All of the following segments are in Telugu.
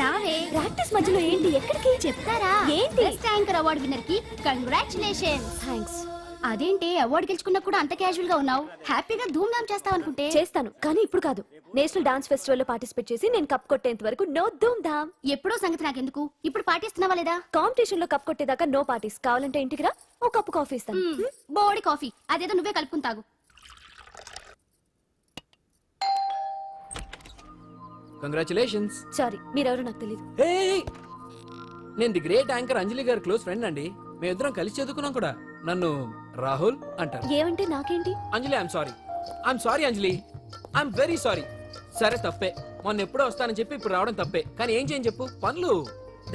రావే. ప్రాక్టీస్ మధ్యలో ఏంటి? ఎక్కడికి? చెప్తారా? ఏంటి? బెస్ట్ యాంకర్ అవార్డు విన్నర్ కి కంగ్రాచులేషన్స్. థ్యాంక్స్. అదేంటి అవార్డు గెలుచుకున్నా కూడా అంత క్యాజువల్ గా ఉన్నావు? హ్యాపీగా ధూమ్ ధామ్ చేస్తావు అనుకుంటే. చేస్తాను, కానీ ఇప్పుడు కాదు. నేషనల్ డాన్స్ ఫెస్టివల్ లో పార్టిసిపేట్ చేసి నేను కప్ కొట్టేంత వరకు నో ధూమ్ ధామ్. ఎప్పుడో సంగతి నాకెందుకు, ఇప్పుడు పాటిస్తున్నావా లేదా? కాంపిటీషన్ లో కప్ కొట్టేదాకా నో పార్టీస్. కావాలంటే ఇంటికి రా, ఓ కప్పు కాఫీ ఇస్తాను. బోడి కాఫీ అదేదో నువ్వే కలుపుకుని తాగు. కంగ్రాచులేషన్స్. సారీ, మీరెవరో నాకు తెలియదు. నేను ది గ్రేట్ యాంకర్ అంజలి గారి క్లోజ్ ఫ్రెండ్ అండి. మేమిద్దరం కలిసి చదువుకున్నాం కూడా. నన్ను రాహుల్ అంటారు. ఏమంటే నాకేంటి? Anjali I'm sorry Anjali, I'm very sorry. సరే తప్పే, మొన్న ఎప్పుడో వస్తానని చెప్పి ఇప్పుడు రావడం తప్పే. కానీ ఏం చేయని చెప్పు, పనులు.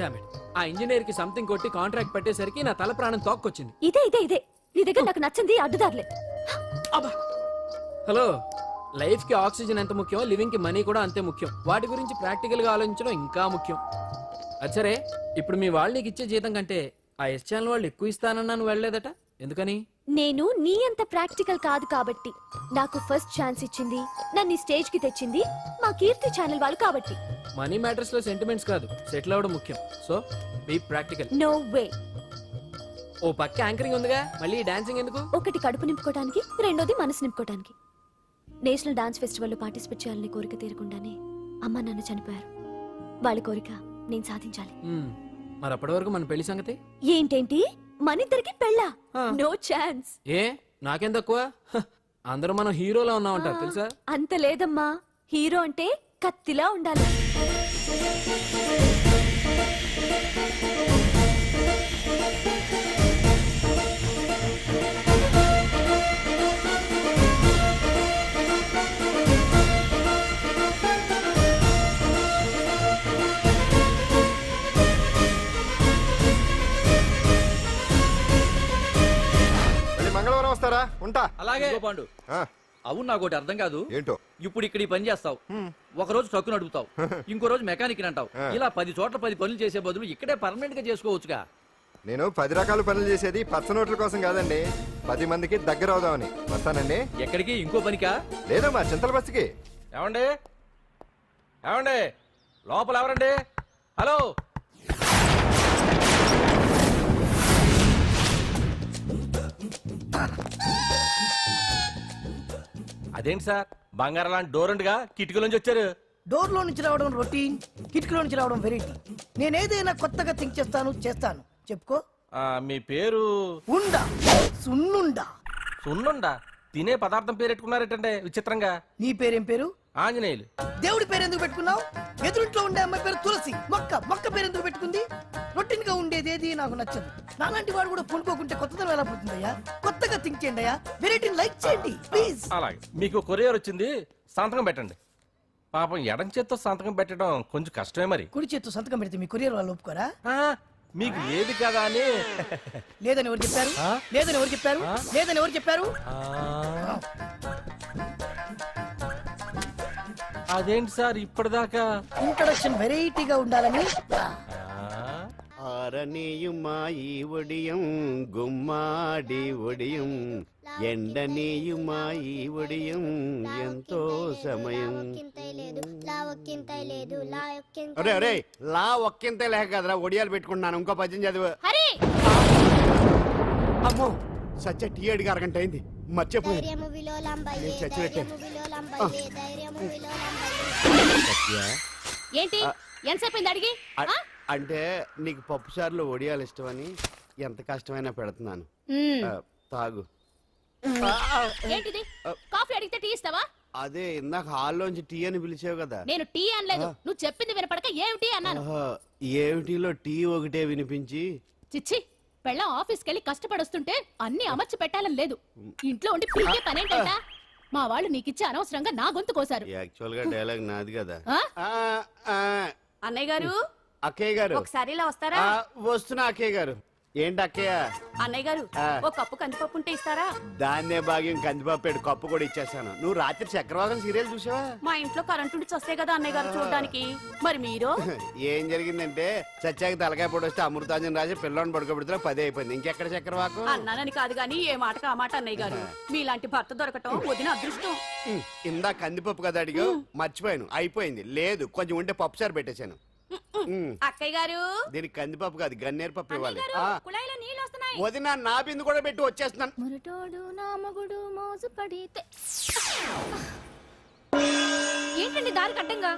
డామిట్, ఆ ఇంజనీర్ కి సంథింగ్ కొట్టి కాంట్రాక్ట్ పెట్టేసరికి నా తల ప్రాణం తోక్కొచ్చింది. ఇదే నీ దగ్గర నాకు నచ్చింది అడ్డుదారులే. అబ్బా, హలో, లైఫ్ కి ఆక్సిజన్ ఎంత ముఖ్యం, లివింగ్ కి మనీ కూడా అంతే ముఖ్యం. వాటి గురించి ప్రాక్టికల్ గా ఆలోచించడం ఇంకా ముఖ్యం. అచ్చరే, ఇప్పుడు మీ వాళ్ళు నీకు ఇచ్చే జీతం కంటే ఆ ఎస్ ఛానల్ వాళ్ళు ఎక్కువ ఇస్తానన్నాను, వెళ్ళలేదట ఎందుకని? నేను నీ అంత ప్రాక్టికల్ కాదు కాబట్టి. నాకు ఫస్ట్ ఛాన్స్ ఇచ్చింది, నన్ను స్టేజ్ కి తెచ్చింది మా కీర్తి ఛానల్ వాళ్ళు కాబట్టి. మనీ మ్యాటర్స్ లో సెంటిమెంట్స్ కాదు, సెటిల్ అవ్వడం ముఖ్యం. So be practical. No way. ఓ పక్క యాంకరింగ్ ఉందిగా, మళ్ళీ డాన్సింగ్ ఎందుకు? ఒకటి కడుపు నింపుకోవడానికి, రెండోది మనసు నింపుకోవడానికి. నేషనల్ డాన్స్ ఫెస్టివల్ లో పార్టిసిపేట్ చేయాలని కోరిక తీరకుండానే అమ్మ నాన్న చనిపోయారు. వాళ్ళ కోరిక నేను సాధించాలి. మరి అప్పటి వరకు మన పెళ్లి సంగతి ఏంటేంటి? మనిద్దరికి పెళ్ళా? No chance. ఏ నాకేం తక్కువ? అందరూ మనం హీరోలా ఉన్నామంటారు తెలుసా? అంత లేదమ్మా, హీరో అంటే కత్తిలా ఉండాలి. మంగళవారం వస్తారా? ఉంటా. అలాగే పాండు. అవును, నాకు ఒకటి అర్థం కాదు. ఏంటో? ఇప్పుడు ఇక్కడ ఈ పని చేస్తావు, ఒక రోజు ట్రక్కు నడుపుతావు, ఇంకో రోజు మెకానిక్ అంటావు. ఇలా 10 చోట్ల 10 పనులు చేసే బదులు ఇక్కడే పర్మనెంట్ గా చేసుకోవచ్చుగా. నేను 10 రకాల పనులు చేసేది పచ్చ నోట్ల కోసం కాదండి, 10 మందికి దగ్గర అవుదామని. వస్తానండి. ఎక్కడికి? ఇంకో పనికా? లేదు, మా చింతల బస్సుకి. ఏమండి ఏమండి, లోపల ఎవరండి? హలో, అదేంటి సార్, బంగారం లాంటి డోర్ ఉండగా కిటికీలోంచి వచ్చారు? డోర్ లో నుంచి రావడం రొటీన్, కిటికీలో నుంచి రావడం వెరైటీ. నేనేదైనా కొత్తగా థింక్ చేస్తాను. చెప్పుకో. మీ పేరు? ఉండా, సున్నుండా. సున్నుండా? తినే పదార్థం పేరు పెట్టుకున్నారేటంటే విచిత్రంగా. నీ పేరేం పేరు? ఆంజనేయులు. దేవుడి పేరు ఎందుకు పెట్టుకున్నావు? ఎదురింట్లో ఉండే అమ్మాయి పేరు తులసి. మొక్క పేరు ఎందుకు పెట్టుకుంది? రొటీన్ గా ఉండేది ఏది నాకు నచ్చదు. నాలాంటి వాడు కూడా కొనుక్కోకుంటే కొత్తదనం ఎలా పోతుందయ్యా? కొత్తగా థింక్ చేయండి అయ్యా, వెరైటీని లైక్ చేయండి ప్లీజ్. అలాగే, మీకు కొరియర్ వచ్చింది, సంతకం పెట్టండి. పాపం ఎడం చేత్తో సంతకం పెట్టడం కొంచెం కష్టమే. మరి కుడి చేత్తో సంతకం పెడితే మీ కొరియర్ వాళ్ళు ఒప్పుకోరా? మీకు ఏది కదా అని. లేదని ఎవరు చెప్పారు? లేదని ఎవరు చెప్పారు? అదేంటి సార్ ఇప్పటిదాకా? ఇంట్రడక్షన్ వెరైటీగా ఉండాలని. ఆరనీయుమాయి ఒడియం గుమ్మాడి ఒడియం, ఎండనీయుమాయి ఒడియం ఎంతో సమయం. లా ఒక్కింత లేక కదరా ఒడియాలు పెట్టుకుంటున్నాను. ఇంకో పద్యం చదువు. అమ్మో, సత్య టీ అడిగి అరగంట అయింది, మర్చిపోయి చచ్చినట్టే. ఏంటి ఎంతసేపు అడిగి? అంటే నీకు పప్పు సార్లు ఒడియాలు ఇష్టమని ఎంత కష్టమైనా పెడుతున్నాను, తాగు. ఏంటిది? కాఫీ అడిగితే టీ ఇస్తావా? అదే ఇందాక హాల్లోంచి టీ అని పిలిచావు కదా. నేను టీ అనలేదు, నువ్వు చెప్పింది వినపడక ఏమిటి అన్నాను. ఏమిటిలో టీ ఒకటే వినిపించి. చిచ్చి, పెళ్ళం ఆఫీస్కి వెళ్ళి కష్టపడొస్తుంటే అన్ని అమర్చి పెట్టాలని లేదు. ఇంట్లో ఉండి పీకే పనేంటంట? మా వాళ్ళు నీకిచ్చి అనవసరంగా నా గొంతు కోసారు. యాక్చువల్ గా డైలాగ్ నాది కదా. అన్నయ్య గారు, అక్కయ్య గారు ఒకసారి ఇలా వస్తారా? వస్తున్నా అక్కయ్య గారు. ఏంటి అక్కయ్య? అన్నయ్య గారు, ఒక కప్పు కందిపప్పు ఉంటే ఇస్తారా? దాన్నే భాగ్యం కందిపప్పు కప్పు కూడా ఇచ్చేసాను. నువ్వు రాత్రి చక్రవాకం సీరియల్ చూసావా? మా ఇంట్లో కరెంటు ఉండి వస్తే కదా అన్నయ్య గారు చూడడానికి. మరి మీరు? ఏం జరిగిందంటే సత్యాకి తలకాయ పొడి వస్తే అమృతాంజన్ రాజు పిల్లని పడుకోబెడితే 10 అయిపోయింది. ఇంకెక్కడ చక్రవాకం? అన్నానని కాదు గానీ ఏ మాటకు ఆ మాట అన్నయ్య గారు. మీలాంటి భర్త దొరకటం వదిన అదృష్టం. ఇందా కందిపప్పు కదా అడిగా, మర్చిపోయాను. అయిపోయింది. లేదు, కొంచెం ఉంటే పప్పు సార్ పెట్టేశాను. అక్కయ్య గారు దీనికి కందిపప్పు కాదు గన్నేరు పప్పు ఇవ్వాలి అన్నయ్య గారు, కుళాయిలో నీళ్ళు వస్తున్నాయి. వదిన నా బిందు కూడా పెట్టి వచ్చేస్తున్నాను. మురటోడు నా మగుడు మోజు పడితే ఏంటండి దారి కట్టంగా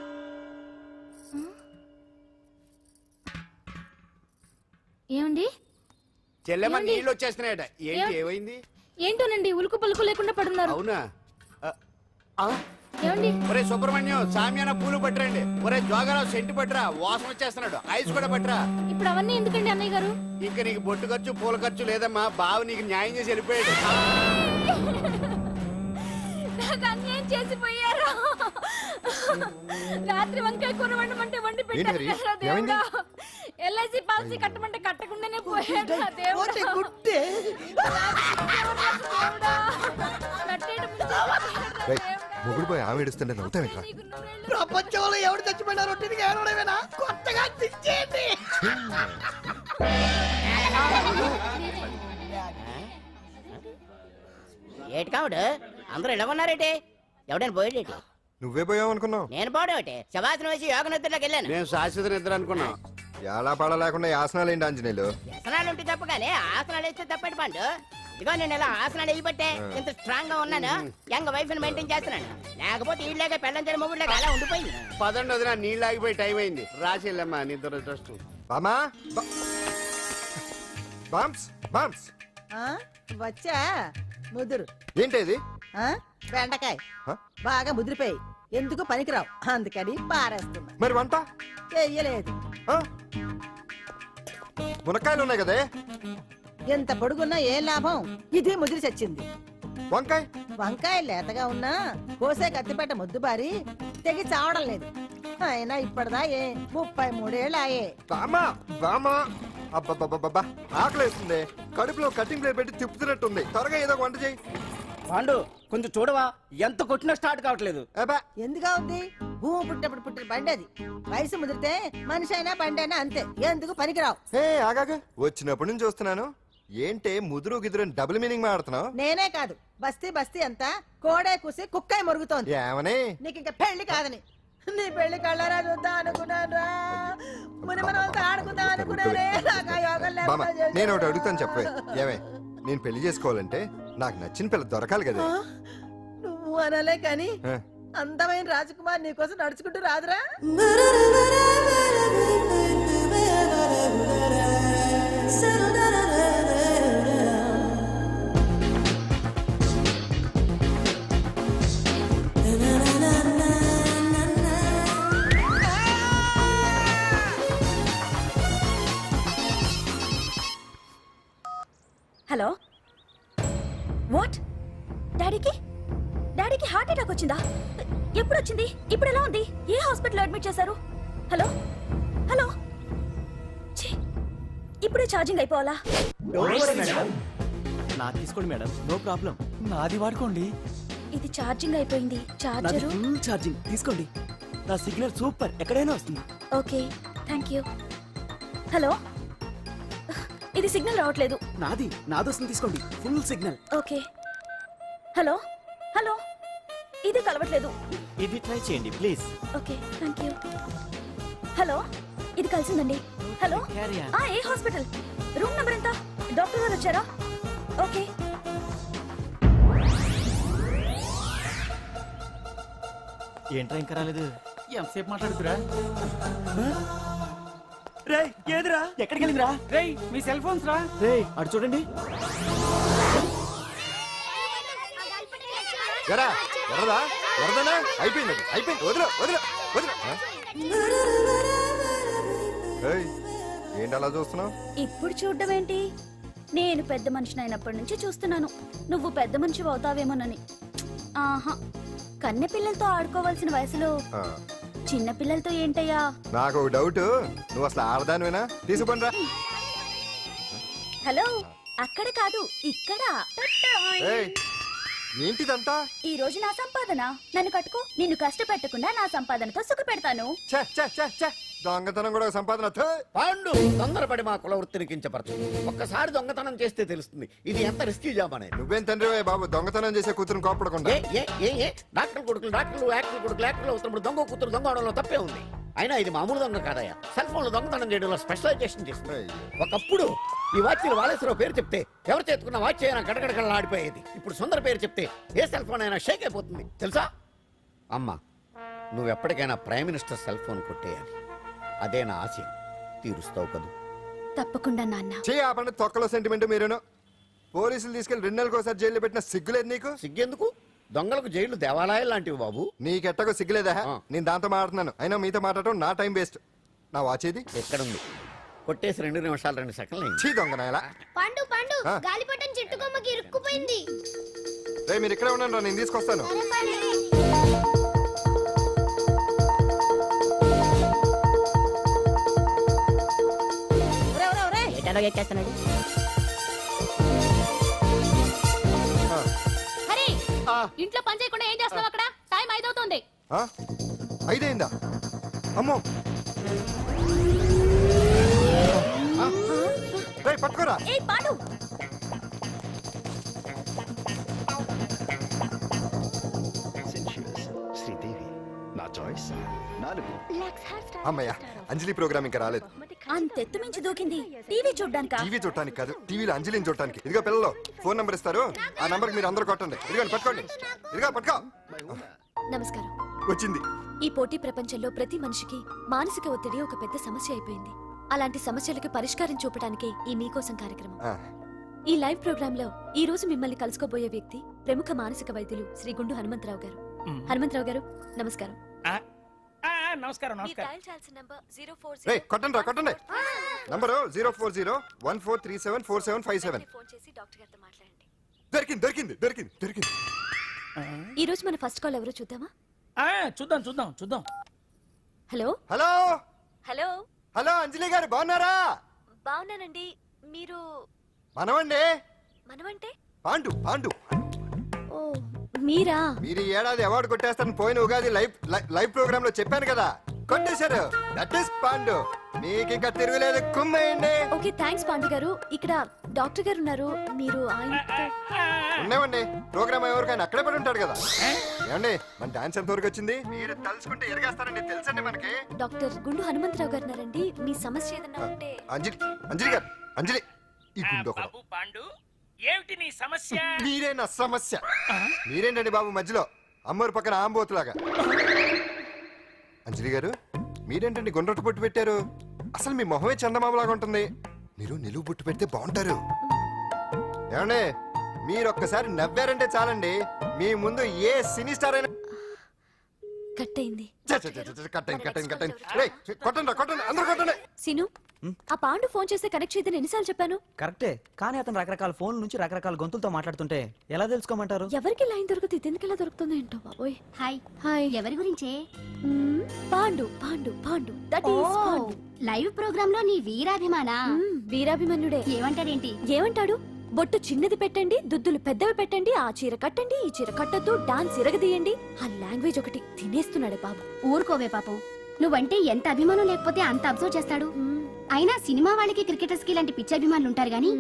ఏమండి చెల్లెమ్మ ఏమండి? నీళ్ళు వచ్చేస్తున్నాయట. ఏంటి ఏం- ఏమైంది? ఏంటోనండి ఉలుకు పలుకు లేకుండా పడున్నారు అవునా ఆ, ఏమండి ఒరే సుబ్రహ్మణ్యం సామ్యాన పూలు పట్టరండి. ఒరే జోగరావు సెంటు పట్టరా, వాసన వచ్చేస్తున్నాడు. ఐస్ కూడా పట్టరా. ఇప్పుడు అవన్నీ ఎందుకండి అన్నయ్య గారు ఇంకా నీకు బొట్టు ఖర్చు పూల ఖర్చు లేదమ్మా. బావ నీకు న్యాయం చేసి వెళ్ళిపోయాడు. నాకు అన్యాయం చేసిపోయారు రాత్రి వంకాయ కూర వండమంటే వండి పెట్టారు హరి? కదరా ఏమైంది? దేవుడా. ఎల్ఐసి పాలసీ కట్టమంటే కట్టకుండానే పోయాడు నా దేవుడా. పోతే గుట్టే దేవుడా. కట్టేయడం ముంచేసాడు రేయ్, దేవుడా. మొగుడు పోయి ఆమె ఏడుస్తుంటే నవ్వుతావేంట్రా? నీకు నూరేళ్ళు ప్రపంచంలో ఎవడు చచ్చిపోయినా రొట్టెనికి ఏడవడమేనా? కొత్తగా తెచ్చేయండి. ఏటి కావుడు అందరూ ఇలా ఉన్నారేటి ఎవడైనా పోయేటి నువ్వే పోయావు అనుకున్నావు. నేను పోవడం ఒకటి శవాసనం వేసి యోగ నిద్రలోకి వెళ్ళాను నేను శాశ్వత నిద్ర అనుకున్నా. ఎలా పాడ లేకుండా యాసనాలు ఏంటి ఆంజనేయులు? వ్యసనాలు ఉంటే తప్ప కానీ ఆసనాలు వేస్తే తప్పటి పండు. ఇదిగో నేను ఇలా ఆసనాలు వేయబట్టే ఇంత స్ట్రాంగ్ గా ఉన్నాను. యంగ్ వైఫ్ ని మెయింటైన్ చేస్తున్నాను. లేకపోతే ఇళ్ళగా పెళ్ళంచని మొగుళ్ళగా అలా ఉండిపోయింది. పదండి వదిన, నీళ్ళు ఆగిపోయి టైం అయింది. రాసి వెళ్ళమ్మా నిద్ర ట్రస్ట్. బామా బామ్స్ బామ్స్ వచ్చా ముదురు ఏంటి బెండకాయ హ? బాగా ముదిరిపోయి ఎందుకు పనికిరావు అందుకని పారేస్తున్నా. మరి వంట చెయ్యలేదు. ఆ? మునక్కాయలు ఉన్నాయి కదే. ఎంత పొడుగున్నా ఏం లాభం, ఇది ముదిరి చచ్చింది. వంకాయ వంకాయ లేతగా ఉన్నా కోసే కత్తిపేట ముద్దుబారి తెగి చావడం లేదు. అయినా ఇప్పటిదా 33 ఏళ్ళాయే. బామా బామా అబ్బబ్బబ్బబ్బా ఆకలేస్తుంది. కడుపులో కటింగ్ ప్లేట్ పెట్టి తిప్పుతున్నట్టుంది. త్వరగా ఏదో ఒక వంట చేయి. పాండు కొంచెం చూడవా, ఎంత కొట్టినా స్టార్ట్ కావట్లేదు. అబ్బా ఎందుగా ఉంది, భూమి పుట్టినప్పుడు పుట్టిన బండి అది. వయసు ముదిరితే మనిషి అయినా బండి అయినా అంతే, ఎందుకు పనికిరావు. ఏ ఆగాగా, వచ్చినప్పటి నుంచి చూస్తున్నాను. ఏంటే ముదురు గిదురు డబుల్ మీనింగ్ మాడుతున్నావు? నేనే కాదు బస్తీ బస్తీ అంతా కోడే కూసి కుక్కాయి మొరుగుతోంది. ఏమని? నీకు ఇంకా పెళ్లి కాదని. నీ పెళ్లి కళ్ళారా చూద్దాం అనుకున్నారా, ముని మనతో ఆడుకుందాం అనుకున్నారే. నాకు ఆ యోగం బామ్మ లేకుండా చేశారు. నేను ఒకటి అడుగుతాను చెప్పే. ఏమే, నేను పెళ్లి చేసుకోవాలంటే నాకు నచ్చిన పిల్ల దొరకాలి కదా. ఆ? నువ్వు అనలే కాని ఆ. అందమైన రాజకుమార్ నీకోసం నడుచుకుంటూ రాదురా. హలో వాట్ డాడీకి హార్ట్ అటాక్ వచ్చిందా? ఎప్పుడు వచ్చింది? ఇప్పుడు ఎలా ఉంది? ఏ హాస్పిటల్ అడ్మిట్ చేశారు? హలో హలో ఛీ, ఇప్పుడే ఛార్జింగ్ అయిపోవాలా? నా తీసుకోండి మేడం, నో ప్రాబ్లం. నాది వాడుకోండి. ఇది ఛార్జింగ్ అయిపోయింది. చార్జరు ఫుల్ ఛార్జింగ్ తీసుకోండి. నా సిగ్నల్ సూపర్, ఎక్కడైనా వస్తుంది. Okay thank you. హలో ఇది సిగ్నల్ రావట్లేదు. నాది వస్తుంది, తీసుకోండి. Full signal. Okay hello hello ఇది కలవట్లేదు. ఇది ట్రై చేయండి please. Okay thank you. Hello ఇది కలిసిందండి. Hello Carry on. ఏ హాస్పిటల్? రూమ్ నెంబర్ ఎంత? డాక్టర్ గారు వచ్చారా? ఓకే ఏంట్రా ఇంకా రాలేదు? ఎంతసేపు మాట్లాడుతురా? రే ఏదిరా, ఎక్కడికి వెళ్ళిందిరా? రే మీ సెల్ ఫోన్స్ రా. రే అటు చూడండి. ఎరా ఎర్రదా ఎర్రదనా అయిపోయింది అది. అయిపోయింది వదిలే వదిలే వదిలే. ఆ? ఏయ్, ఏంటి అలా చూస్తున్నావు? ఇప్పుడు చూడ్డం ఏంటి? నేను పెద్ద మనిషిని అయినప్పటి నుంచి చూస్తున్నాను. నువ్వు పెద్ద మనిషి అవుతావేమోనని. ఆహా, కన్నె పిల్లలతో ఆడుకోవాల్సిన వయసులో చిన్న పిల్లలతో ఏంటయ్యా? నాకు ఒక డౌట్, నువ్వు అసలు ఆడదానివేనా? తీసుకునిరా. హలో అక్కడ కాదు ఇక్కడ. ఏయ్, ఏంటిదంతా? ఈ రోజు నా సంపాదన. నన్ను కట్టుకో. నిన్ను కష్టపెట్టకుండా నా సంపాదనతో సుఖ పెడతాను. ఛే, ఛే, ఛే, ఛే. దొంగతనం కూడా ఒక సంపాదన. థూ. పాండు తొందరపడి మా కుల వృత్తిని కించపరచు. ఒక్కసారి దొంగతనం చేస్తే తెలుస్తుంది ఇది ఎంత రిస్కీ జాబ్ అనేది. నువ్వేం తండ్రివే బాబు, దొంగతనం చేసే కూతురు కోపడకుండా. డాక్టర్ కొడుకులు యాక్టర్ కొడుకులు యాక్టర్లు అవుతున్నప్పుడు దొంగ కూతురు దొంగ అవడంలో తప్పే ఉంది. అయినా ఇది మామూలు దొంగ కాదయ్యా, సెల్ ఫోన్లో దొంగతనం చేయడంలో స్పెషలైజేషన్ చేస్తుంది. అయ్యో. ఒకప్పుడు ఈ వాచ్లు వాలేశ్వరరావు పేరు చెప్తే ఎవరు చేతుకున్న వాచ్ అయినా గడగడగడలా ఆడిపోయేది. ఇప్పుడు సుందర పేరు చెప్తే ఏ సెల్ ఫోన్ అయినా షేక్ అయిపోతుంది తెలుసా? అమ్మా, నువ్వు ఎప్పటికైనా ప్రైమ్ మినిస్టర్ సెల్ ఫోన్ కొట్టేయాలి. అదే నా ఆశ. తీరుస్తావు కదూ? తప్పకుండా నాన్న. ఆపండి తొక్కలో సెంటిమెంట్ మీరేను. పోలీసులు తీసుకెళ్లి 2 నెలలకు ఒకసారి జైల్లో పెట్టిన సిగ్గులేదు నీకు? సిగ్గెందుకు? దొంగలకు జైలు దేవాలయాలు లాంటివి బాబు. నీకెట్టకు సిగ్గులేదా? నేను దాంతో మాట్లాడుతున్నాను, అయినా మీతో మాట్లాడటం నా టైం వేస్ట్. నా వాచేది ఎక్కడుంది? కొట్టేసి 2 నిమిషాలు 2 సెకండ్లు అయింది. చీ దొంగ నాయలా. పండు పండు ఆ? గాలిపటం చెట్టు కొమ్మకి ఇరుక్కుపోయింది. రే మీరు ఇక్కడే ఉండండి రా, నేను తీసుకొస్తాను. ఒరేయ్, ఒరేయ్, ఒరేయ్. ఎటాలో ఎక్కేస్తున్నాడు. హరి ఇంట్లో పని చేయకుండా ఏం చేస్తావు అక్కడ? టైం 5 అవుతుంది. ఆ? 5 అయిందా? అమ్మో రేయ్ పట్టుకోరా. ఏయ్ పాండు, శ్రీదేవి నా చాయిస్ 4. అమ్మయ్య, అంజలి ప్రోగ్రామ్ ఇంకా రాలేదు. అంతెత్తు మించి దూకింది. టీవీ చూడ్డానికా? టీవీ చూడటానికి కాదు, టీవీలో అంజలిని చూడటానికి. ఇదిగో పిల్లలు ఫోన్ నంబర్ ఇస్తారు, ఆ నంబర్కి మీరు అందరూ కొట్టండి. ఇదిగోండి పట్టుకోండి. ఇదిగో పట్టుకో. నమస్కారం. వచ్చింది. ఈ పోటీ ప్రపంచంలో ప్రతి మనిషికి మానసిక ఒత్తిడి ఒక పెద్ద సమస్య అయిపోయింది. అలాంటి సమస్యలకు పరిష్కారం చూపడానికే ఈ మీకోసం కార్యక్రమం. ఆ, ఈ లైవ్ ప్రోగ్రామ్ లో ఈ రోజు మిమ్మల్ని కలుసుకోబోయే వ్యక్తి ప్రముఖ మానసిక వైద్యులు శ్రీ గుండు హనుమంతరావు గారు. హనుమంతరావు గారు నమస్కారం. నమస్కారం మీరు డయల్ చేయాల్సిన నంబర్ 040. రేయ్ కొట్టండి రా, కొట్టండి. నంబరు 04014374757. ఫోన్ చేసి డాక్టర్ గారితో మాట్లాడండి. దొరికింది దొరికింది దొరికింది దొరికింది. ఈ రోజు మన ఫస్ట్ కాల్ ఎవరో చూద్దామా? చూద్దాం చూద్దాం చూద్దాం. Hello hello hello. హలో అంజలి గారు బాగున్నారా? బాగున్నానండి. మీరు మనమండి. మనమంటే? పాండు పాండు. ఓ మీరా? మీరు ఈ ఏడాది అవార్డు కొట్టేస్తారని పోయిన ఉగాది లైవ్ ప్రోగ్రామ్ లో చెప్పాను కదా, కొట్టేశారు. That is Pandu. మీకు ఇంకా తిరుగులేదు, కుమ్మేయండి. ఓకే థ్యాంక్స్ పాండు గారు. ఇక్కడ డాక్టర్ గారు ఉన్నారు, మీరు ఆయనతో. ఉన్నామండి. ప్రోగ్రామ్ ఎవరికైనా అక్కడే పడి ఉంటాడు కదా. ఏమండి మన డాన్స్ ఎంత వరకు వచ్చింది? మీరు తలుచుకుంటే ఎరగేస్తారండి, తెలుసండి మనకి. డాక్టర్ గుండు హనుమంతరావు గారు ఉన్నారండి. మీ సమస్య ఏదన్నా ఉంటే. అంజలి అంజలి గారు, అంజలి ఈ గుండు ఒకడు. పాండు ఏమిటి నీ సమస్య? మీరే నా సమస్య. మీరేంటండి బాబు మధ్యలో అమ్మోరు పక్కన ఆంబోతులాగా? అంజలి గారు మీరేంటండి గుండ్రటి బొట్టు పెట్టారు? అసలు మీ మొహమే చందమామలాగా ఉంటుంది. మీరు నిలువు బొట్టు పెడితే బాగుంటారు. ఏమండి మీరు ఒక్కసారి నవ్వారంటే చాలండి, మీ ముందు ఏ సినీ స్టార్ అయినా కట్ అయింది. కొట్టండి కొట్టండి అందరూ కొట్టండి. సీను ఆ పాండు ఫోన్ చేస్తే కనెక్ట్ చేయదని ఎన్నిసార్లు చెప్పాను? కరెక్టే, కానీ అతను రకరకాల ఫోన్ల నుంచి రకరకాల గొంతులతో మాట్లాడుతుంటే ఎలా తెలుసుకోమంటారు? ఎవరికి లైన్ దొరుకుతుంది, ఇది ఎలా దొరుకుతుందో ఏంటో బాబోయ్. Hi hi. ఎవరి గురించే? Pandu Pandu Pandu that is Pandu. Live programme లో నీ వీరాభిమానా? వీరాభిమన్యుడే. ఏమంటాడేంటి? ఏమంటాడు? బొట్టు చిన్నది పెట్టండి, దుద్దులు పెద్దవి పెట్టండి, ఆ చీర కట్టండి, ఈ చీర కట్టద్దు, డాన్స్ ఇరగదీయండి. ఆ లాంగ్వేజ్ ఒకటి తినేస్తున్నాడు బాబు. ఊరుకోవే పాపం, నువ్వంటే ఎంత అభిమానం లేకపోతే అంత అబ్జర్వ్ చేస్తాడు. అయినా సినిమా వాళ్ళకి క్రికెటర్స్ కి ఇలాంటి పిచ్చి అభిమానులు ఉంటారు గానీ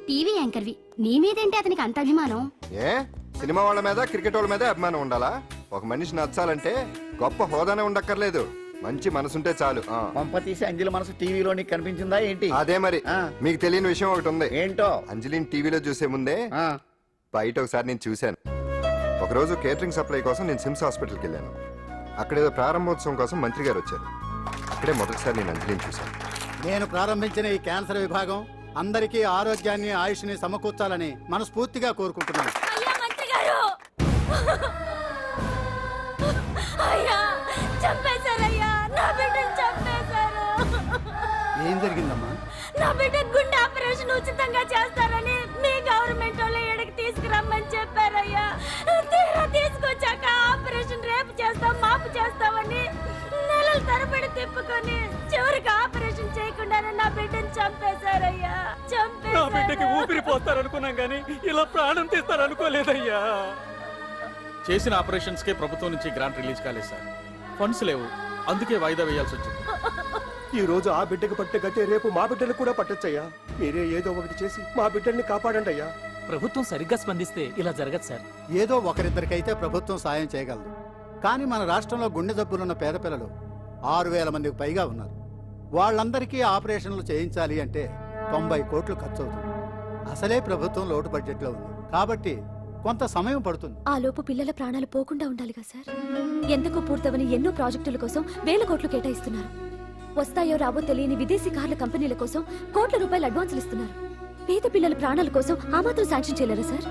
టీవీ యాంకర్వి నీ మీదేంటి అతనికి అంత అభిమానం? ఏ సినిమా వాళ్ళ మీద క్రికెట్ వాళ్ళ మీద అభిమానం ఉండాలా? ఒక మనిషి నచ్చాలంటే గొప్ప హోదానే ఉండక్కర్లేదు, మంచి మనసుంటే చాలు. పంప తీసి అంజలి మనసు టీవీలో నీకు కనిపించిందా ఏంటి? అదే మరి. మీకు తెలియని విషయం ఒకటి ఉంది. ఏంటో? అంజలిని టీవీలో చూసే ముందే బయట ఒకసారి నేను చూశాను. ఒకరోజు కేటరింగ్ సప్లై కోసం నేను సిమ్స్ హాస్పిటల్కి వెళ్ళాను. అక్కడేదో ప్రారంభోత్సవం కోసం మంత్రి గారు వచ్చారు. అక్కడే మొదటిసారి నేను అంజలిని చూశాను. నేను ప్రారంభించిన ఈ క్యాన్సర్ విభాగం అందరికీ ఆరోగ్యాన్ని ఆయుష్ని సమకూర్చాలని మనస్ఫూర్తిగా కోరుకుంటున్నాను. అయ్యా మంత్రి గారు, అయ్యా చంపేశారయ్యా, నా బిడ్డను చంపేశారు. ఏం జరిగిందమ్మా? నా బిడ్డ గుండె ఆపరేషన్ ఉచితంగా చేస్తారని మీ గవర్నమెంట్ వాళ్ళు ఎడకి తీసుకురమ్మని చెప్పారయ్యా. తీరా తీసుకొచ్చాక ఆపరేషన్ రేపు చేస్తాం మాపు చేస్తామని నెలల తరబడి తిప్పుకొని చివరికి ఆపరేషన్ చేయకుండానే నా బిడ్డను చంపేశారయ్యా. నా బిడ్డకి చంపేశారు. ఊపిరి పోస్తారనుకున్నాం గానీ ఇలా ప్రాణం తీస్తారనుకోలేదయ్యా. చేసిన ఆపరేషన్స్ కే ప్రభుత్వం నుంచి గ్రాంట్ రిలీజ్ కాలేదు సార్. ఫండ్స్ లేవు, అందుకే వాయిదా వేయాల్సి వచ్చింది. ఈ రోజు ఆ బిడ్డకు పట్టే గట్టే రేపు మా బిడ్డలు కూడా పట్టొచ్చయ్యా. మీరే ఏదో ఒకటి చేసి మా బిడ్డల్ని కాపాడండి అయ్యా. ప్రభుత్వం సరిగ్గా స్పందిస్తే ఇలా జరగదు సార్. ఏదో ఒకరిద్దరికైతే ప్రభుత్వం సాయం చేయగలదు, కానీ మన రాష్ట్రంలో గుండె జబ్బులున్న పేద పిల్లలు 6,000 మందికి పైగా ఉన్నారు. వాళ్ళందరికీ ఆపరేషన్లు చేయించాలి అంటే 90 కోట్లు ఖర్చు అవుతుంది. అసలే ప్రభుత్వం లోటు బడ్జెట్లో ఉంది కాబట్టి కొంత సమయం పడుతుంది. ఆ లోపు పిల్లల ప్రాణాలు పోకుండా ఉండాలిగా సార్. ఎంతకు పూర్తవని ఎన్నో ప్రాజెక్టుల కోసం వేల కోట్లు కేటాయిస్తున్నారు. వస్తాయో రావో తెలియని విదేశీ కార్ల కంపెనీల కోసం కోట్ల రూపాయలు అడ్వాన్సులు ఇస్తున్నారు. పేద పిల్లల ప్రాణాల కోసం ఆ మాత్రం శాంక్షన్ చేయలేరా సార్?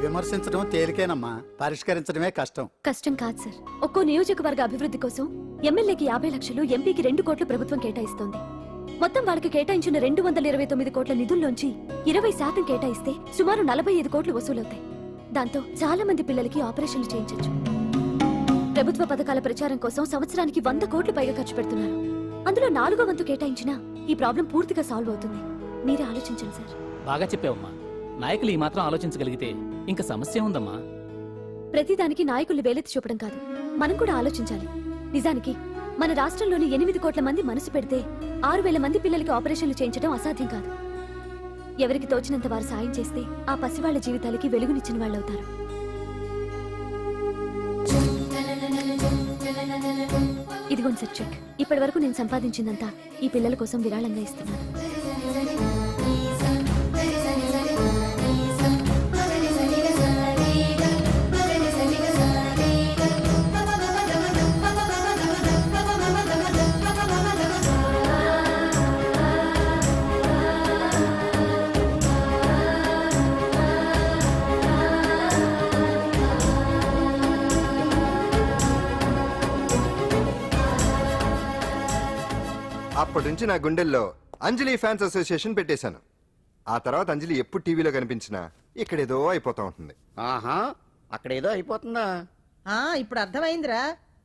విమర్శించడం తేలికేనమ్మా, పరిష్కరించడమే కష్టం. కష్టం కాదు సార్. ఒక్కో నియోజకవర్గ అభివృద్ధి కోసం ఎమ్మెల్యేకి 50 లక్షలు, ఎంపీకి 2 కోట్లు ప్రభుత్వం కేటాయిస్తోంది. మొత్తం వాళ్ళకి కేటాయించిన 229 కోట్ల నిధుల్లోంచి 20% కేటాయిస్తే సుమారు 45 కోట్లు వసూలవుతాయి. దాంతో చాలా మంది పిల్లలకి ఆపరేషన్లు చేయించొచ్చు. ప్రభుత్వ పథకాల ప్రచారం కోసం సంవత్సరానికి 100 కోట్లు పైగా ఖర్చు పెడుతున్నారు. అందులో 4వ వంతు కేటాయించినా ఈ ప్రాబ్లం పూర్తిగా సాల్వ్ అవుతుంది. మీరే ఆలోచించండి సార్. బాగా చెప్పావమ్మా. నాయకులు ఈ మాత్రం ఆలోచించగలిగితే ఇంకా సమస్య ఉందమ్మా. ప్రతిదానికి నాయకుల్ని వేలెత్తి చూపడం కాదు, మనం కూడా ఆలోచించాలి. నిజానికి మన రాష్ట్రంలోని 8 కోట్ల మంది మనసు పెడితే 6,000 మంది పిల్లలకి ఆపరేషన్లు చేయించడం అసాధ్యం కాదు. ఎవరికి తోచినంత వారు సాయం చేస్తే ఆ పసివాళ్ల జీవితాలకి వెలుగునిచ్చిన వాళ్ళవుతారు. ఇదిగోండి సార్ చెక్. ఇప్పటి వరకు నేను సంపాదించిందంతా ఈ పిల్లల కోసం విరాళంగా ఇస్తున్నాను. అప్పటి నుంచి నా గుండెల్లో అంజలి ఫ్యాన్స్ అసోసియేషన్ పెట్టేశాను. ఆ తర్వాత అంజలి ఎప్పుడు టీవీలో కనిపించినా ఇక్కడేదో అయిపోతా ఉంటుంది. ఆహా, అక్కడ ఏదో అయిపోతుందా? ఇప్పుడు అర్థమైందిరా.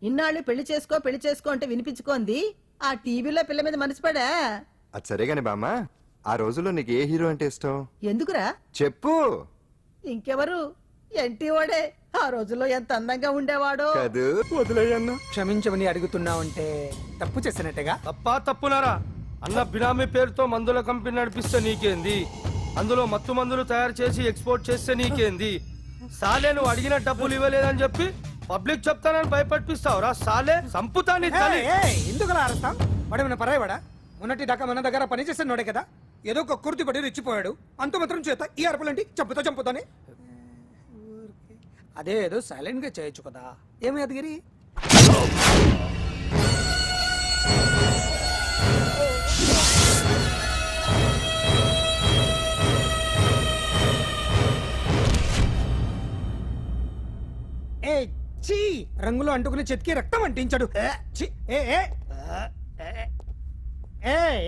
ఇన్నాళ్ళు పెళ్లి చేసుకో అంటే వినిపించుకోంది ఆ టీవీలో పిల్ల మీద మనసు పడా. అది సరే గాని బామ్మ, ఆ రోజుల్లో నీకు ఏ హీరో అంటే ఇష్టం? ఎందుకురా? చెప్పు. ఇంకెవరు? ఎన్టీఓడే. ఆ రోజుల్లో ఎంత అందంగా ఉండేవాడో. కాదు, వదిలేయన్నా. క్షమించమని అడుగుతున్నావంటే తప్పు చేసినట్టుగా. తప్పునారా అన్న. బినామీ పేరుతో మందుల కంపెనీ నడిపిస్తే నీకేంది? అందులో మత్తు మందులు తయారు చేసి ఎక్స్పోర్ట్ చేస్తే నీకేంది? సాలే నువ్వు అడిగిన డబ్బులు ఇవ్వలేదని చెప్పి పబ్లిక్ చెప్తానని భయపడిపిస్తావురా? సాలే సంపుతాని. ఎందుకు అలా అరుస్తాం? వాడేమైనా పరాయవాడా? మొన్నటి దాకా మన దగ్గర పనిచేస్తున్నాడే కదా, ఏదో ఒక కుర్తి పడి రెచ్చిపోయాడు. అంత మాత్రం చేత ఈ అరుపులంటి చంపుతానే. అదే ఏదో సైలెంట్ గా చేయొచ్చు కదా. ఏమి అదిగిరి? రంగులో అంటుకుని చెతికి రక్తం అంటించాడు.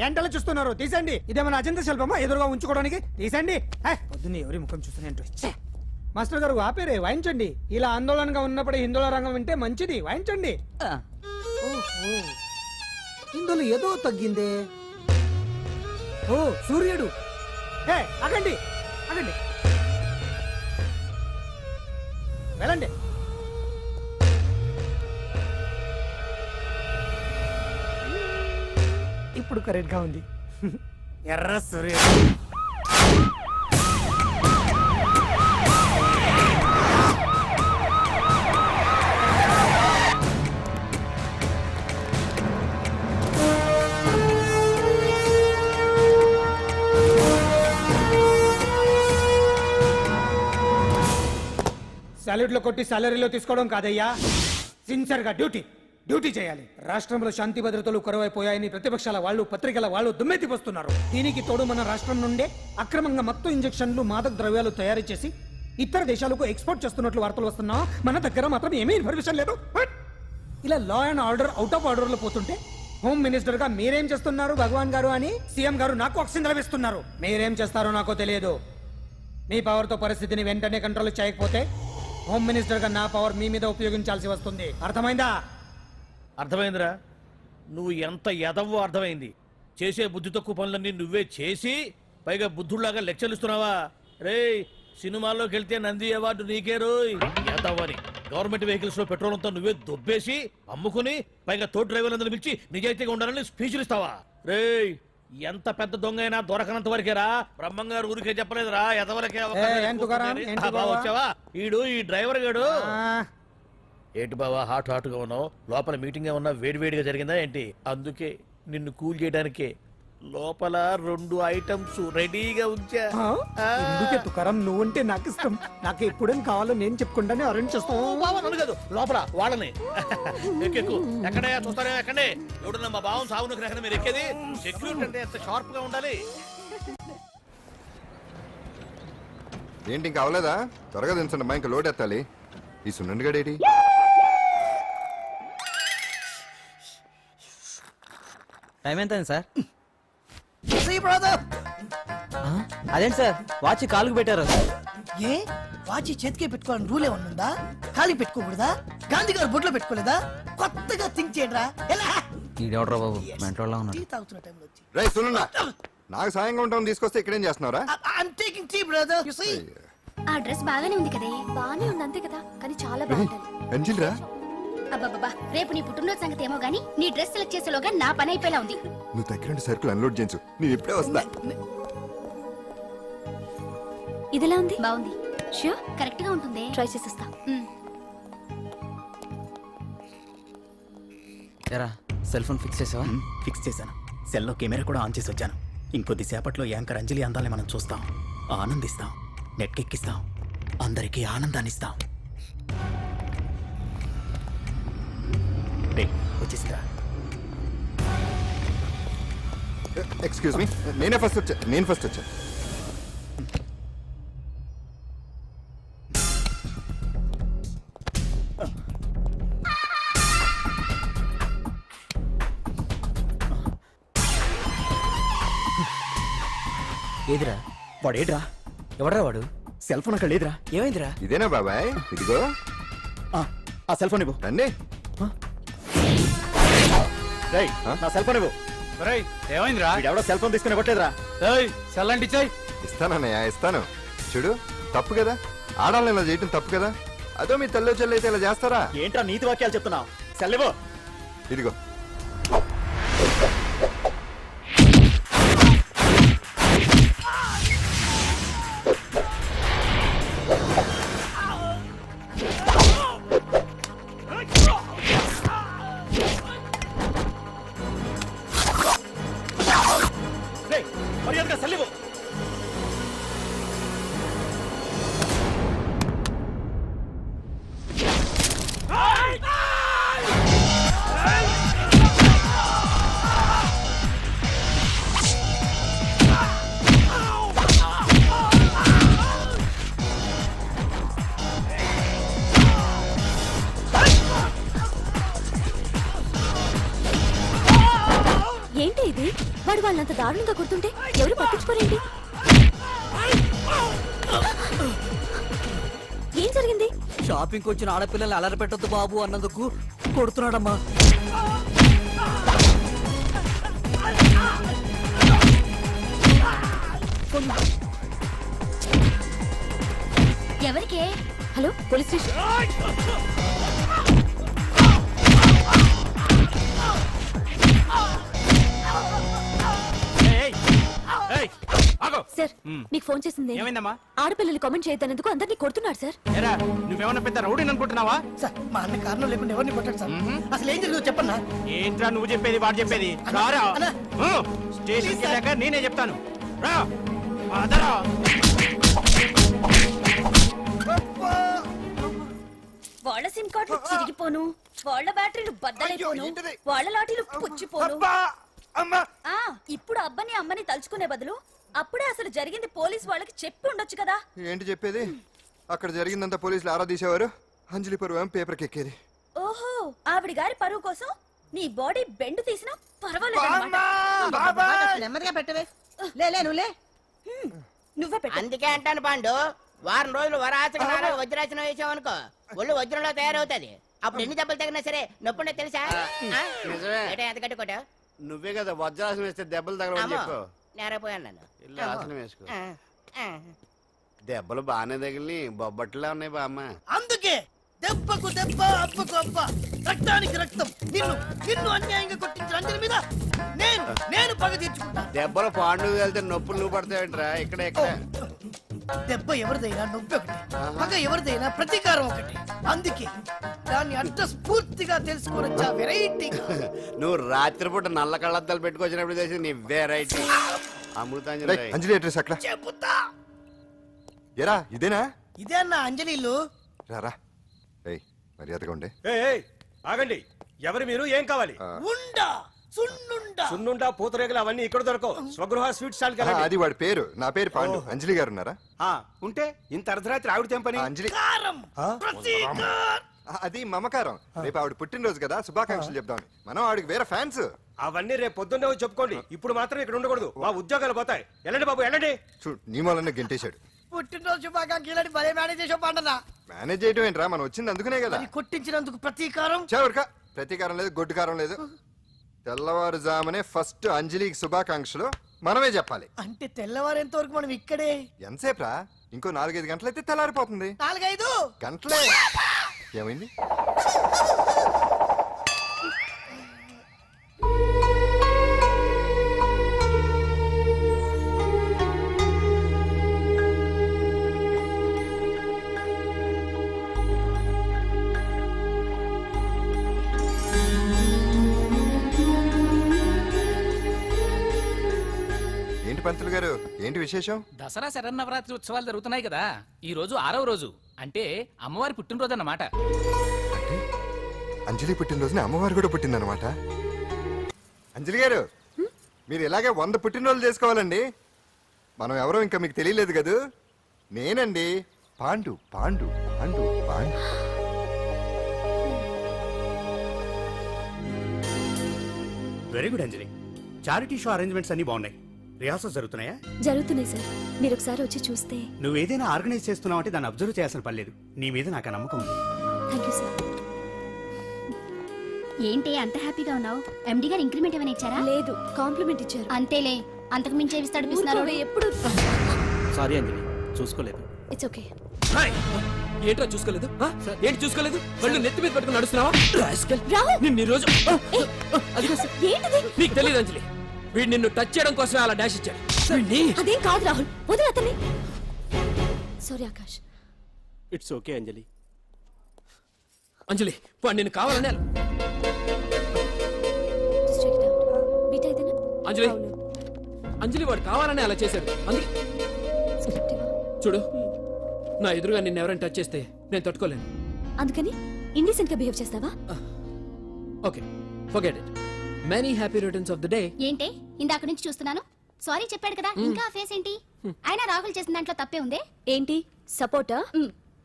ఎంటలో చూస్తున్నారు, తీసండి. ఇదేమన్నా అజంత శిల్పమా ఎదురుగా ఉంచుకోవడానికి? తీసండి. పొద్దున్న ఎవరి ముఖం చూస్తున్నా. మాస్టర్ గారు ఆపేరే, వాయించండి. ఇలా ఆందోళనగా ఉన్నప్పుడు హిందువుల రంగం వింటే మంచిది, వాయించండి. హిందువులు ఏదో తగ్గిందే. ఓ సూర్యుడు. ఆగండి ఆగండి, వెళ్ళండి. ఇప్పుడు కరెక్ట్ గా ఉంది. ఎర్ర సూర్యుడు. సాలరీలో కొట్టి సాలరీలో తీసుకోవడం కాదయ్యా, సిన్సియర్ గా డ్యూటీ చేయాలి. రాష్ట్రంలో శాంతి భద్రతలు కరువైపోయాయని ప్రతిపక్షాల వాళ్ళు, పత్రికల వాళ్ళు దుమ్మెత్తిపోస్తున్నారు. దీనికి తోడు మన రాష్ట్రం నుండే అక్రమంగా మత్తు ఇంజెక్షన్లు, మాదక ద్రవ్యాలు తయారు చేసి ఇతర దేశాలకు ఎక్స్పోర్ట్ చేస్తున్నట్లు వార్తలు వస్తున్నా మన దగ్గర మాత్రం ఏమీ ఇన్ఫర్మేషన్ లేదు. ఇలా law and order out of order లో పోతుంటే హోమ్ మినిస్టర్ గా మీరేం చేస్తున్నారు భగవాన్ గారు అని సీఎం గారు నాకు ఆక్సిజన్ లభిస్తున్నారు. మీరేం చేస్తారో నాకు తెలియదు. మీ పవర్ తో పరిస్థితిని వెంటనే కంట్రోల్ చేయకపోతే హోమ్ మినిస్టర్ గా నా పవర్ మీ మీద ఉపయోగించాల్సి వస్తుంది. అర్థమైందా? అర్థమైందిరా. నువ్వు ఎంత ఎదవో అర్థమైంది. చేసే బుద్ధి తక్కువ పనులన్నీ నువ్వే చేసి పైగా బుద్ధుళ్లాగా లెక్చర్లు ఇస్తున్నావా? రేయ్, సినిమాల్లోకి వెళ్తే నంది అవార్డు నీకే రోయ్. ఎదవని గవర్నమెంట్ వెహికల్స్ లో పెట్రోల్ అంతా నువ్వే దొబ్బేసి అమ్ముకుని పైగా తోటి డ్రైవర్లందరూ పిలిచి నిజాయితీగా ఉండాలని స్పీచ్లు ఇస్తావా? రేయ్, ఎంత పెద్ద దొంగ అయినా దొరకనంత వరకేరా. బ్రహ్మంగారు ఊరికే చెప్పలేదురా, ఎదవలకే. వచ్చావా? ఈడు ఈ డ్రైవర్ గాడు ఏంటి బావా హాట్గా ఉన్నావు? లోపల మీటింగ్ ఏమన్నా వేడివేడిగా జరిగిందా ఏంటి? అందుకే నిన్ను కూల్ చేయడానికే లోపల 2 ఐటమ్స్ రెడీగా ఉంచా. ఎందుకే తుకారం నువ్వంటే నాకు ఇష్టం. నాకు ఎప్పుడేం కావాలో నేను చెప్పుకుంటానే అరేంజ్ చేస్తాను. బావా నన్ను కాదు, లోపల వాళ్ళని. ఎక్కెక్కు. ఎక్కడే చూస్తారే ఎక్కడే? ఎవడన్నా మా బావం సాగును గ్రహణ మీరు ఎక్కేది? సెక్యూరిటీ అంటే ఎంత షార్ప్ గా ఉండాలి. ఏంటి ఇంకా అవలేదా? త్వరగా దించండి మా ఇంకా లోడ్ ఎత్తాలి. ఈ సున్నండి గడేటి టైం ఎంత సార్? బ్రదర్ అదేంటి సార్ వాచ్ కాలుకు పెట్టారు? ఏ వాచి చేతికే పెట్టుకోవాలని రూల్ ఏమన్నా ఉందా? ఖాళీ పెట్టుకోకూడదా? గాంధీ గారు బొట్లో పెట్టుకోలేదా? కొత్తగా థింక్ చేయండిరా. ఎలా ఈడెవడ్రా బాబు మెంటోళ్ళ ఉన్నాడు. టీ తాగుతున్న టైంలో వచ్చి రై సునండా, నాకు సాయంగా ఉంటాం తీసుకొస్తే ఇక్కడేం చేస్తున్నారా? I'm taking tea brother. You see ఆ డ్రెస్ బాగానే ఉంది కదే. బానే ఉంది అంతే కదా, కానీ చాలా బాగుంటుంది. అంజిల్ రా, అబ్బబ్బబ్బా రేపు నీ పుట్టినరోజు సంగతి ఏమో గానీ నీ డ్రెస్ సెలెక్ట్ చేసేలోగా నా పని అయిపోయేలా ఉంది. నువ్వు దగ్గరుండి సరుకులు అన్లోడ్ చేయించు, నేను ఇప్పుడే వస్తా. ఇదిలా ఉంది? బాగుంది. ష్యూర్ కరెక్ట్ గా ఉంటుంది. ట్రై చేసేస్తా. ఎరా సెల్ ఫోన్ ఫిక్స్ చేసావా? ఫిక్స్ చేశాను. సెల్లో కెమెరా కూడా ఆన్ చేసి వచ్చాను. ఇంకొద్ది సేపట్లో యాంకర్ అంజలి అందాలని మనం చూస్తాం, ఆనందిస్తాం, నెట్కెక్కిస్తాం, అందరికీ ఆనందాన్ని ఇస్తాం. వచ్చేసిందా? ఎక్స్క్యూజ్ మీ, నేను ఫస్ట్ వచ్చా. ఏదిరా వాడేడ్రా? ఎవడరా వాడు? సెల్ ఫోన్ అక్కడ లేదురా. ఏమైందిరా? ఇదేనా బాబాయ్? ఇదిగో ఆ సెల్ ఫోన్ ఇవ్వు. రండి. రేయ్, నా సెల్ ఫోన్ ఇవ్వు. ఏమైందిరా? ఎవడో సెల్ ఫోన్ తీసుకుని ఇవ్వట్లేదురా. సెల్ అంటే ఇచ్చాయి. ఇస్తానన్నయ్య, ఇస్తాను. చూడు, తప్పు కదా, ఆడాలని ఇలా చేయటం తప్పు కదా. అదో మీ తల్లో చెల్లి అయితే ఇలా చేస్తారా? ఏంట్రా నీతి వాక్యాలు చెప్తున్నావు? సెల్ ఇవ్వు. ఇదిగో. రేయ్, మర్యాదగా సెల్ ఇవ్వు. ఏంటి ఇది? వాడు వాళ్ళంత దారుణంగా కొడుతుంటే ఎవరు పట్టించుకోరేంటి? ఏం జరిగింది? షాపింగ్ వచ్చిన ఆడపిల్లల్ని అలర పెట్టొద్దు బాబు అన్నందుకు కొడుతున్నాడమ్మా. ఎవరికే? Hello, police station. సార్, మీకు ఫోన్ చేసింది ఆడపిల్లలు కామెంట్ చేయొద్దన్నందుకు అందరినీ కొడుతున్నాడు సార్. నువ్వేమన్నా పెద్ద రౌడీ అనుకుంటున్నావా? సార్, మా అన్న కారణం లేకుండా ఎవరిని కొట్టాడు సార్? అసలు ఏం జరిగిందో చెప్పన్నా. ఏంట్రా నువ్వు చెప్పేది వాడు చెప్పేది? రారా స్టేషన్కి వెళ్ళాక నేనే చెప్తాను. రా అదరా. వాళ్ళ సిమ్ కార్డులు చిరిగిపోను, వాళ్ళ బ్యాటరీలు బద్దలైపోను, వాళ్ళ లాఠీలు పుచ్చిపోను. ఇప్పుడు అబ్బని అమ్మని తలుచుకునే బదులు అప్పుడే అసలు జరిగింది పోలీస్ వాళ్ళకి చెప్పి ఉండొచ్చు కదా. ఏంటి చెప్పేది? అక్కడ జరిగిందంతా పోలీసులు ఆరా తీసేవారు, అంజలి పరువు పేపర్కి ఎక్కేది. ఓహో, ఆవిడ గారి పరువు కోసం నీ బాడీ బెండ్ తీసినా పర్వాలేదు. నెమ్మదిగా పెట్టవే. లే నువ్వులే. నువ్వే పెట్టు. అందుకే అంటాను పాండు, వారం రోజులు వరాచక వజ్రాసనం వేసావనుకో ఒళ్ళు వజ్రంలో తయారవుతుంది. అప్పుడు ఎన్ని దెబ్బలు తగినా సరే నొప్పుండే తెలుసా? ఎంత కట్టుకోట నువ్వే కదా వజ్రాసనం వేస్తే దెబ్బలు తగలవని చెప్పు. నేరపోయాను నన్ను. ఇల్లు ఆసనం వేసుకో. దెబ్బలు బాగానే తగిలి బొబ్బట్లా ఉన్నాయి బామ్మ. అందుకే దెబ్బకు దెబ్బ, అబ్బకు అబ్బ, రక్తానికి రక్తం. నిన్ను నిన్ను అన్యాయంగా కొట్టించిన అంజలి మీద నేను పగ తీర్చుకుంటా. దెబ్బలు పాండు వెళ్తే నొప్పులు నువ్వు పడతాయంట్రా. ఇక్కడ దెబ్బ ఎవరిదైనా నొప్పి ఒకటి, పగ ఎవరిదైనా ప్రతీకారం ఒకటి. అందుకే దాన్ని అర్థ స్ఫూర్తిగా తెలుసుకోవచ్చా వెరైటీ. నువ్వు రాత్రిపూట నల్ల కళ్ళద్దాలు పెట్టుకొచ్చినప్పుడు చేసి నీ వెరైటీ అమృతాంజలి. రేయ్, అంజలి అడ్రస్ అక్కడ. చెబుతా. ఎరా ఇదేనా? ఇదే అన్న అంజలిలు. రారా. ఏయ్ మర్యాదగా ఉండే. ఆగండి, ఎవరు మీరు, ఏం కావాలి? ఉండా సున్నుండా. సున్నుండా, పూతరేగలు అవన్నీ ఇక్కడ దొరకవు. స్వగృహ స్వీట్ స్టాల్ ఆ, అది వాడి పేరు. నా పేరు పాండు. అంజలి గారు ఉన్నారా? ఉంటే ఇంత అర్ధరాత్రి ఆవిడ తెంపని. ఆ, అంజలి కారం ప్రతీకారం. అది మమకారం. రేపు ఆవిడ పుట్టినరోజు కదా, శుభాకాంక్షలు చెప్దామని. మనం ఆవిడకి వేరే ఫ్యాన్స్. అవన్నీ రేపు పొద్దున్నే వచ్చి చెప్పుకోండి. ఇప్పుడు మాత్రం ఇక్కడ ఉండకూడదు, మా ఉద్యోగాలు పోతాయి. వెళ్ళండి బాబు, వెళ్ళండి. చూడు నీ మూలన్న గెంటేశాడు. పుట్టినరోజు శుభాకాంక్షలని భలే మేనేజ్ చేసావు పండనా. మేనేజ్ చేయడం ఏంట్రా, మనం వచ్చింది అందుకునే కదా. అది కొట్టించినందుకు ప్రతీకారం. చెవరికా ప్రతీకారం లేదు, గొడ్డు కారం లేదు. తెల్లవారుజామునే ఫస్ట్ అంజలికి శుభాకాంక్షలు మనమే చెప్పాలి. అంటే తెల్లవారేంత వరకు మనం ఇక్కడే. ఎంతసేపురా? ఇంకో 4-5 గంటలైతే తెల్లారిపోతుంది. 4-5 గంటలే. ఏమైంది? ఏంటి పంతులు గారు, ఏంటి విశేషం? దసరా శరన్నవరాత్రి ఉత్సవాలు జరుగుతున్నాయి కదా, ఈ రోజు 6వ రోజు, అంటే అమ్మవారి పుట్టినరోజు అన్నమాట. అంటే అంజలి పుట్టినరోజున అమ్మవారు కూడా పుట్టిందనమాట. అంజలి గారు, మీరు ఇలాగే 100 పుట్టినరోజులు చేసుకోవాలండి. మనం ఎవరో ఇంకా మీకు తెలియలేదు కదూ. నేనండి, పాండు. పాండు పాండు పాండు. వెరీ గుడ్ అంజలి. చారిటీ షో అరేంజ్మెంట్స్ అన్ని బాగున్నాయి. రిహార్సల్స్ జరుగుతున్నాయా? జరుగుతున్నాయి సార్, మీరు ఒకసారి వచ్చి చూస్తే. నువ్వు ఏదైనా ఆర్గనైజ్ చేస్తున్నావు అంటే దాన్ని అబ్జర్వ్ చేయాల్సిన పని లేదు. నీ మీద నాకు ఆ నమ్మకం ఉంది. Thank you sir. ఏంటి అంత హ్యాపీగా ఉన్నావు? ఎండి గారు ఇంక్రిమెంట్ ఏమైనా ఇచ్చారా? లేదు, కాంప్లిమెంట్ ఇచ్చారు. అంతేలే, అంతకు మించి ఏమి తడిపిస్తున్నారు? ఎప్పుడు. సారీ అంజలి, చూసుకోలేదు. It's okay. ఏంట్రా చూసుకోలేదు? ఏంటి చూసుకోలేదు? వాళ్ళు నెత్తి మీద పెట్టుకుని నడుస్తున్నావా? రాహుల్! నిన్ను ఈ రోజు ఏంటిది? నీకు తెలియదు అంజలి, వీడు నిన్ను టచ్ చేయడం కోసమే అలా డాష్ ఇచ్చాడు. అదేం కాదు రాహుల్, వదిలి అతన్ని. Sorry Akash. It's okay Anjali. Anjali, వాడు నిన్ను కావాలని Just check it out. Meet అయితేనా? అంజలి, అంజలి వాడు కావాలని అలా చేశాడు. అందుకే Selective ఆ? చూడు, నా ఎదురుగా నిన్ను ఎవరైనా టచ్ చేస్తే నేను తట్టుకోలేను. అందుకని ఇండిసెంట్ గా బిహేవ్ చేస్తావా? Okay, forget it. Many happy returns of the day. ఏంటి ఇందాక నుంచి చూస్తున్నాను? సారీ చెప్పాడు కదా, ఇంకా ఆ ఫేస్ ఏంటి? అయినా రాహుల్ చేసిన దాంట్లో తప్పే ఉందే. ఏంటి సపోర్టా?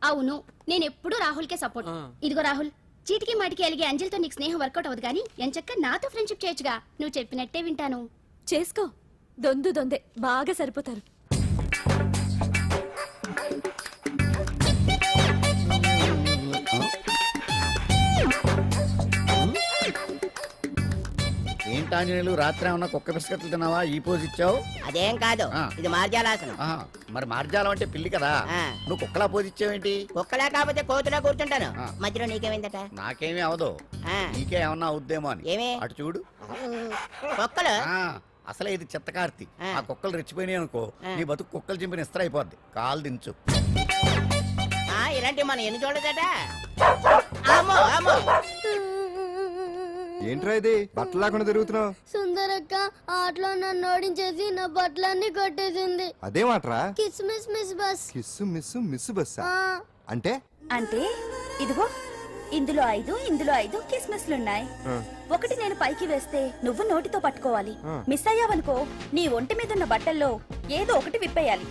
అవును, నేను ఎప్పుడూ రాహుల్ కే సపోర్ట్. ఇదిగో రాహుల్, చీటికి మాటికి అలిగే అంజలితో నీకు స్నేహం వర్కౌట్ అవ్వదు కానీ ఎంచక్క నాతో ఫ్రెండ్షిప్ చేయొచ్చుగా. నువ్వు చెప్పినట్టే వింటాను. చేసుకో, దొందే బాగా సరిపోతారు. ఏంటాంజనేయులు, రాత్రి ఏమన్నా కుక్క బిస్కెట్లు తిన్నావా? ఈ పోజ్ ఇచ్చావు. అదేం కాదు, ఇది మార్జాలాసనం. మరి మార్జాలం అంటే పిల్లి కదా, నువ్వు కుక్కలా పోజ్ ఇచ్చావేంటి? కుక్కలా కాకపోతే కోతులా కూర్చుంటాను. మధ్యలో నీకేమైందట? నాకేమీ అవదు, నీకే ఏమన్నా అవుద్దేమో అని. ఏమి? అటు చూడు. కుక్కలు? అసలే ఇది చిత్తకార్తి. ఆ కుక్కలు రెచ్చిపోయినాయి అనుకో, నీ బతుకు కుక్కలు చింపిన ఇస్త్ర అయిపోద్ది. కాలు దించు. ఇలాంటివి మనం ఎన్ని చూడదట. అమ్మో అమ్మో, ఏంట్రా ఇది బట్టలు లేకుండా తిరుగుతున్నావు? సుందరక్క ఆటలో నన్ను ఓడించేసి నా బట్టలన్నీ కొట్టేసింది. అదేమాట్రా? Kiss miss miss bus. Kiss miss miss బస్సా అంటే? అంటే ఇదిగో ఇందులో 5 కిస్మిస్లున్నాయి. ఒకటి నేను పైకి వేస్తే నువ్వు నోటితో పట్టుకోవాలి. మిస్ అయ్యావనుకో నీ ఒంటి మీద ఉన్న బట్టల్లో ఏదో ఒకటి విప్పేయాలి.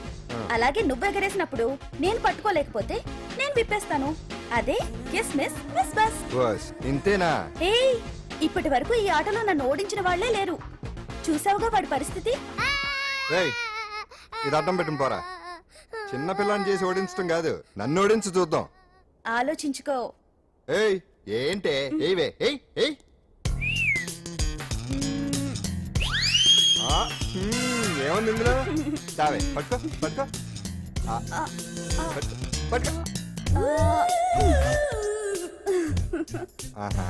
అలాగే నువ్వు ఎగరేసినప్పుడు నేను పట్టుకోలేకపోతే నేను విప్పేస్తాను. అదే కిస్మిస్ మిస్ బస్. బస్ ఇంతేనా? ఏయ్, ఇప్పటి వరకు ఈ ఆటలో నన్ను ఓడించిన వాళ్లే లేరు. చూసావుగా వాడి పరిస్థితి. ఏయ్, ఇది అడ్డం పెట్టుకుని పోరా. చిన్న పిల్లని చేసి ఓడించడం కాదు, నన్ను ఓడించి చూద్దాం. ఆలోచించుకో. ఏయ్ ఏంటే? ఏవే ఏయ్ ఏయ్. ఏముంది ఇందులో? చావే పట్టుకో పట్టుకో పట్టుకో. ఆహా.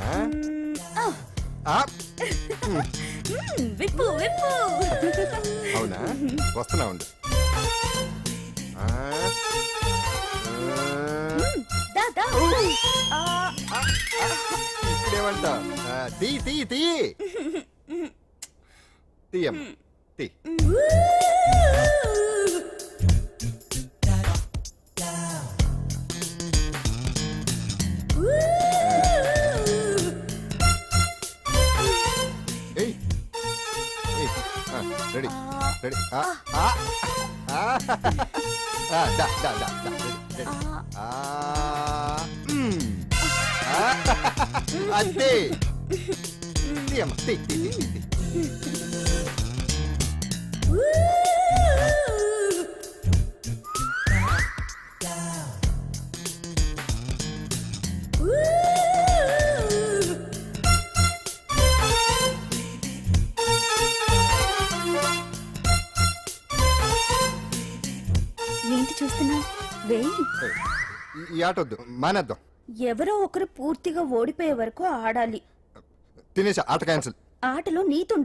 విప్పు విప్పు. అవునా, వస్తున్నా ఉండు. ఆ, దా, దా. ఇప్పుడేమంట తీ తీ తీ తీయమ్మ తీ. ఏయ్ ఏయ్, రెడీ రెడీ దా దా దా దా రెడీ రెడీ అంతే తీయమ్మ తీ తీ తీ తీ. ఏంటి చూస్తున్నా వేయి. ఈ ఆట వద్దు మానేద్దాం. ఎవరో ఒకరు పూర్తిగా ఓడిపోయే వరకు ఆడాలి. తినేసా ఆట క్యాన్సిల్. ఆటలో నీతుండాలి.